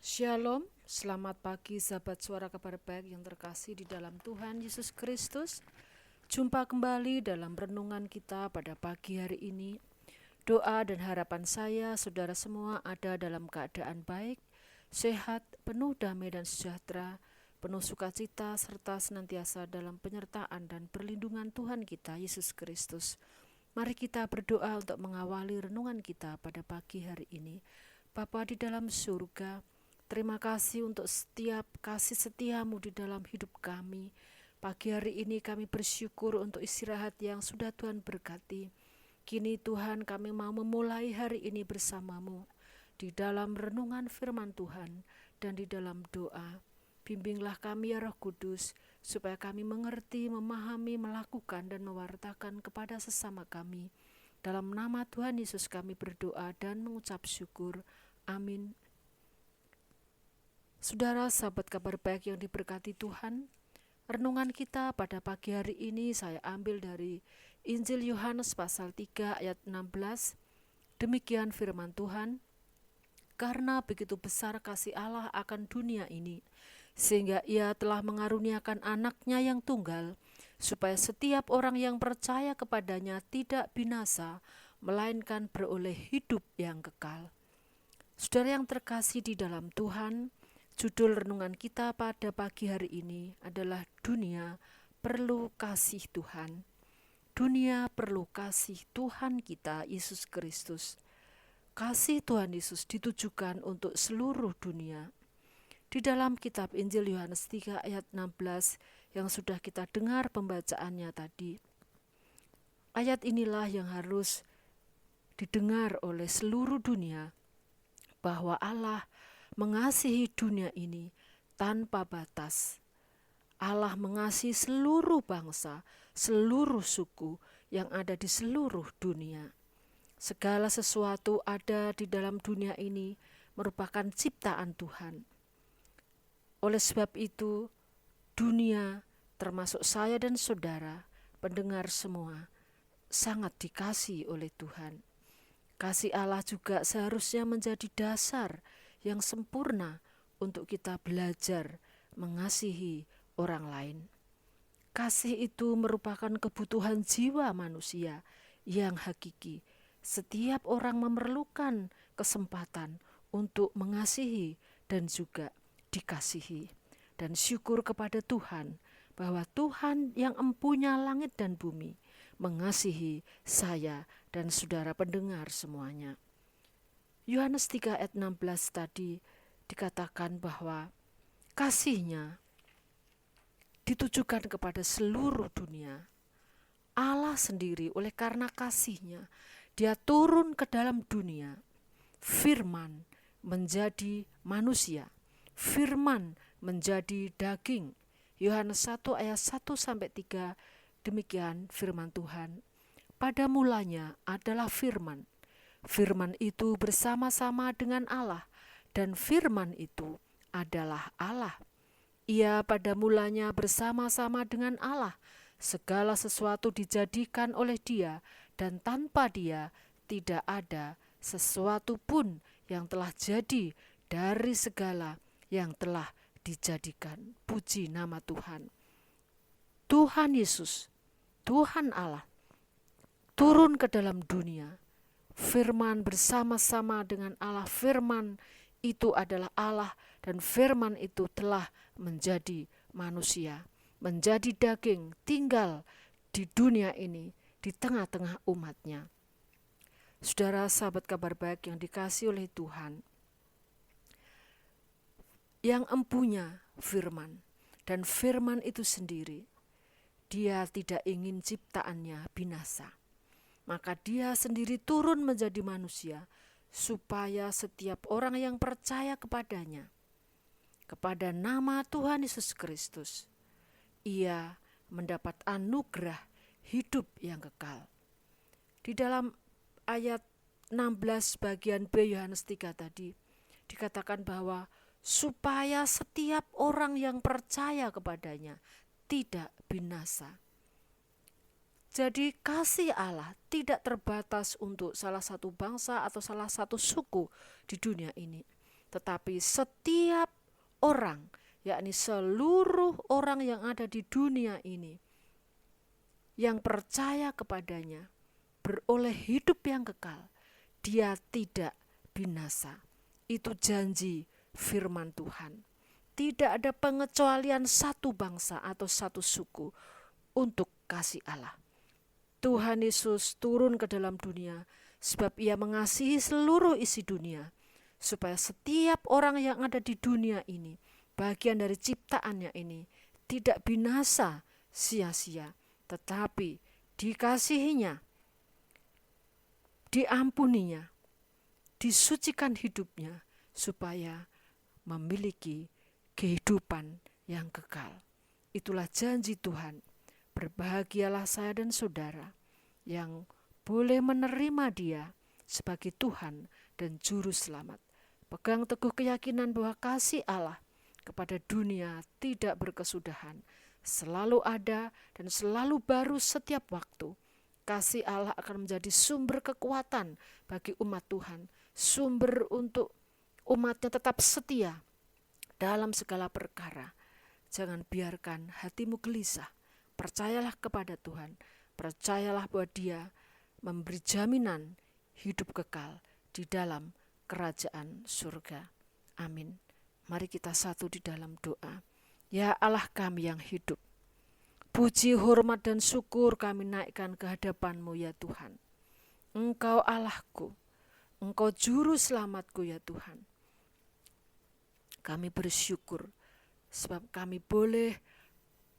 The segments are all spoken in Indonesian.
Shalom, selamat pagi sahabat suara kabar baik yang terkasih di dalam Tuhan Yesus Kristus. Jumpa kembali dalam renungan kita pada pagi hari ini. Doa dan harapan saya saudara semua ada dalam keadaan baik, sehat, penuh damai dan sejahtera, penuh sukacita serta senantiasa dalam penyertaan dan perlindungan Tuhan kita Yesus Kristus. Mari kita berdoa untuk mengawali renungan kita pada pagi hari ini. Bapa di dalam surga, terima kasih untuk setiap kasih setiamu di dalam hidup kami. Pagi hari ini kami bersyukur untuk istirahat yang sudah Tuhan berkati. Kini Tuhan, kami mau memulai hari ini bersamamu di dalam renungan firman Tuhan dan di dalam doa. Bimbinglah kami ya Roh Kudus, supaya kami mengerti, memahami, melakukan dan mewartakan kepada sesama kami. Dalam nama Tuhan Yesus kami berdoa dan mengucap syukur. Amin. Saudara sahabat kabar baik yang diberkati Tuhan, renungan kita pada pagi hari ini saya ambil dari Injil Yohanes pasal 3 ayat 16. Demikian firman Tuhan, karena begitu besar kasih Allah akan dunia ini, sehingga ia telah mengaruniakan anaknya yang tunggal, supaya setiap orang yang percaya kepadanya tidak binasa, melainkan beroleh hidup yang kekal. Saudara yang terkasih di dalam Tuhan, judul renungan kita pada pagi hari ini adalah Dunia Perlu Kasih Tuhan. Dunia perlu kasih Tuhan kita, Yesus Kristus. Kasih Tuhan Yesus ditujukan untuk seluruh dunia. Di dalam kitab Injil Yohanes 3 ayat 16 yang sudah kita dengar pembacaannya tadi, ayat inilah yang harus didengar oleh seluruh dunia, bahwa Allah mengasihi dunia ini tanpa batas. Allah mengasihi seluruh bangsa, seluruh suku yang ada di seluruh dunia. Segala sesuatu ada di dalam dunia ini merupakan ciptaan Tuhan. Oleh sebab itu, dunia termasuk saya dan saudara, pendengar semua, sangat dikasihi oleh Tuhan. Kasih Allah juga seharusnya menjadi dasar yang sempurna untuk kita belajar mengasihi orang lain. Kasih itu merupakan kebutuhan jiwa manusia yang hakiki. Setiap orang memerlukan kesempatan untuk mengasihi dan juga dikasihi. Dan syukur kepada Tuhan bahwa Tuhan yang empunya langit dan bumi mengasihi saya dan saudara pendengar semuanya. Yohanes 3 ayat 16 tadi dikatakan bahwa kasihnya ditujukan kepada seluruh dunia. Allah sendiri oleh karena kasihnya, dia turun ke dalam dunia. Firman menjadi manusia. Firman menjadi daging. Yohanes 1 ayat 1-3, demikian firman Tuhan. Pada mulanya adalah firman. Firman itu bersama-sama dengan Allah, dan firman itu adalah Allah. Ia pada mulanya bersama-sama dengan Allah. Segala sesuatu dijadikan oleh Dia, dan tanpa Dia tidak ada sesuatu pun yang telah jadi dari segala yang telah dijadikan. Puji nama Tuhan. Tuhan Yesus, Tuhan Allah, turun ke dalam dunia. Firman bersama-sama dengan Allah. Firman itu adalah Allah, dan firman itu telah menjadi manusia, menjadi daging, tinggal di dunia ini, di tengah-tengah umatnya. Saudara sahabat kabar baik yang dikasihi oleh Tuhan, yang empunya firman, dan firman itu sendiri, dia tidak ingin ciptaannya binasa. Maka dia sendiri turun menjadi manusia, supaya setiap orang yang percaya kepadanya, kepada nama Tuhan Yesus Kristus, ia mendapat anugerah hidup yang kekal. Di dalam ayat 16 bagian B Yohanes 3 tadi, dikatakan bahwa supaya setiap orang yang percaya kepadanya tidak binasa. Jadi kasih Allah tidak terbatas untuk salah satu bangsa atau salah satu suku di dunia ini, tetapi setiap orang, yakni seluruh orang yang ada di dunia ini, yang percaya kepadanya, beroleh hidup yang kekal. Dia tidak binasa. Itu janji firman Tuhan. Tidak ada pengecualian satu bangsa atau satu suku untuk kasih Allah. Tuhan Yesus turun ke dalam dunia sebab Ia mengasihi seluruh isi dunia, supaya setiap orang yang ada di dunia ini, bagian dari ciptaannya ini, tidak binasa sia-sia, tetapi dikasihinya, diampuninya, disucikan hidupnya, supaya memiliki kehidupan yang kekal. Itulah janji Tuhan. Berbahagialah saya dan saudara yang boleh menerima Dia sebagai Tuhan dan Juru Selamat. Pegang teguh keyakinan bahwa kasih Allah kepada dunia tidak berkesudahan, selalu ada dan selalu baru setiap waktu. Kasih Allah akan menjadi sumber kekuatan bagi umat Tuhan, sumber untuk umatnya tetap setia dalam segala perkara. Jangan biarkan hatimu gelisah. Percayalah kepada Tuhan. Percayalah bahwa Dia memberi jaminan hidup kekal di dalam kerajaan surga. Amin. Mari kita satu di dalam doa. Ya Allah kami yang hidup, puji, hormat, dan syukur kami naikkan ke hadapan-Mu ya Tuhan. Engkau Allahku, Engkau Juru Selamatku ya Tuhan. Kami bersyukur sebab kami boleh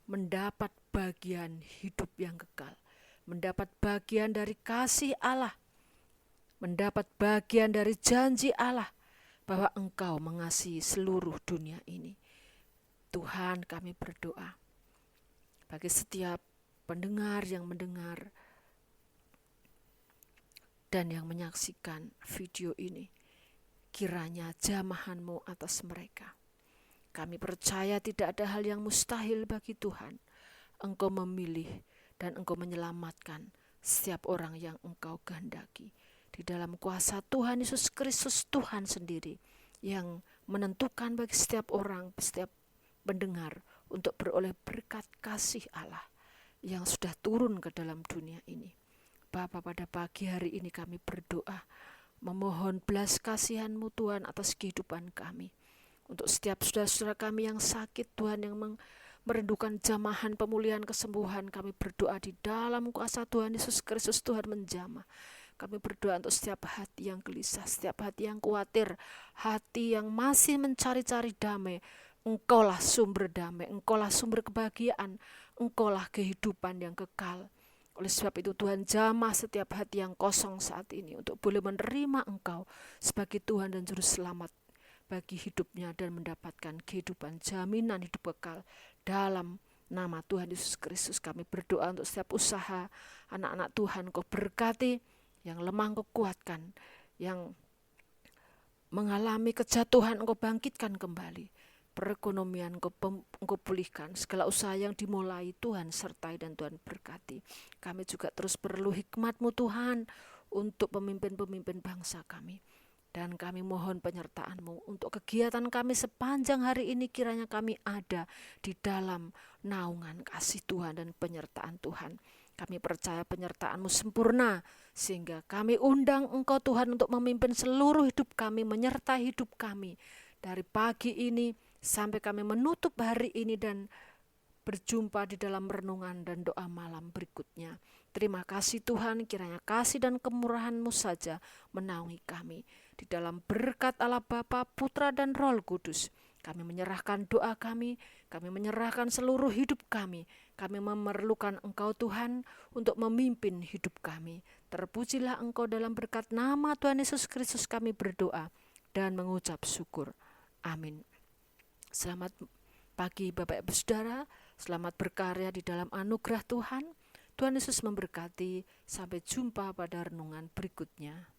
mendapat bagian hidup yang kekal, mendapat bagian dari kasih Allah, mendapat bagian dari janji Allah bahwa Engkau mengasihi seluruh dunia ini. Tuhan, kami berdoa bagi setiap pendengar yang mendengar dan yang menyaksikan video ini, kiranya jamahan-Mu atas mereka. Kami percaya tidak ada hal yang mustahil bagi Tuhan. Engkau memilih dan Engkau menyelamatkan setiap orang yang Engkau kehendaki. Di dalam kuasa Tuhan Yesus Kristus, Tuhan sendiri yang menentukan bagi setiap orang, setiap pendengar untuk beroleh berkat kasih Allah yang sudah turun ke dalam dunia ini. Bapa, pada pagi hari ini kami berdoa, memohon belas kasihan-Mu Tuhan atas kehidupan kami. Untuk setiap saudara-saudara kami yang sakit, Tuhan, yang merindukan jamahan pemulihan kesembuhan, kami berdoa di dalam kuasa Tuhan Yesus Kristus, Tuhan menjamah. Kami berdoa untuk setiap hati yang gelisah, setiap hati yang khawatir, hati yang masih mencari-cari damai. Engkaulah sumber damai, Engkaulah sumber kebahagiaan, Engkaulah kehidupan yang kekal. Oleh sebab itu Tuhan, jamah setiap hati yang kosong saat ini untuk boleh menerima Engkau sebagai Tuhan dan Juru Selamat bagi hidupnya dan mendapatkan kehidupan, jaminan hidup kekal. Dalam nama Tuhan Yesus Kristus kami berdoa untuk setiap usaha anak-anak Tuhan. Engkau berkati, yang lemah Engkau kuatkan, yang mengalami kejatuhan Engkau bangkitkan kembali, perekonomian Engkau pulihkan, segala usaha yang dimulai Tuhan sertai dan Tuhan berkati. Kami juga terus perlu hikmat-Mu Tuhan untuk pemimpin-pemimpin bangsa kami. Dan kami mohon penyertaan-Mu untuk kegiatan kami sepanjang hari ini, kiranya kami ada di dalam naungan kasih Tuhan dan penyertaan Tuhan. Kami percaya penyertaan-Mu sempurna, sehingga kami undang Engkau Tuhan untuk memimpin seluruh hidup kami, menyertai hidup kami dari pagi ini sampai kami menutup hari ini dan berjumpa di dalam renungan dan doa malam berikutnya. Terima kasih Tuhan, kiranya kasih dan kemurahan-Mu saja menaungi kami. Di dalam berkat Allah Bapa, Putra dan Roh Kudus, kami menyerahkan doa kami menyerahkan seluruh hidup kami. Kami memerlukan Engkau Tuhan untuk memimpin hidup kami. Terpujilah Engkau dalam berkat nama Tuhan Yesus Kristus kami berdoa dan mengucap syukur. Amin. Selamat pagi Bapak Ibu Saudara, selamat berkarya di dalam anugerah Tuhan. Tuhan Yesus memberkati, sampai jumpa pada renungan berikutnya.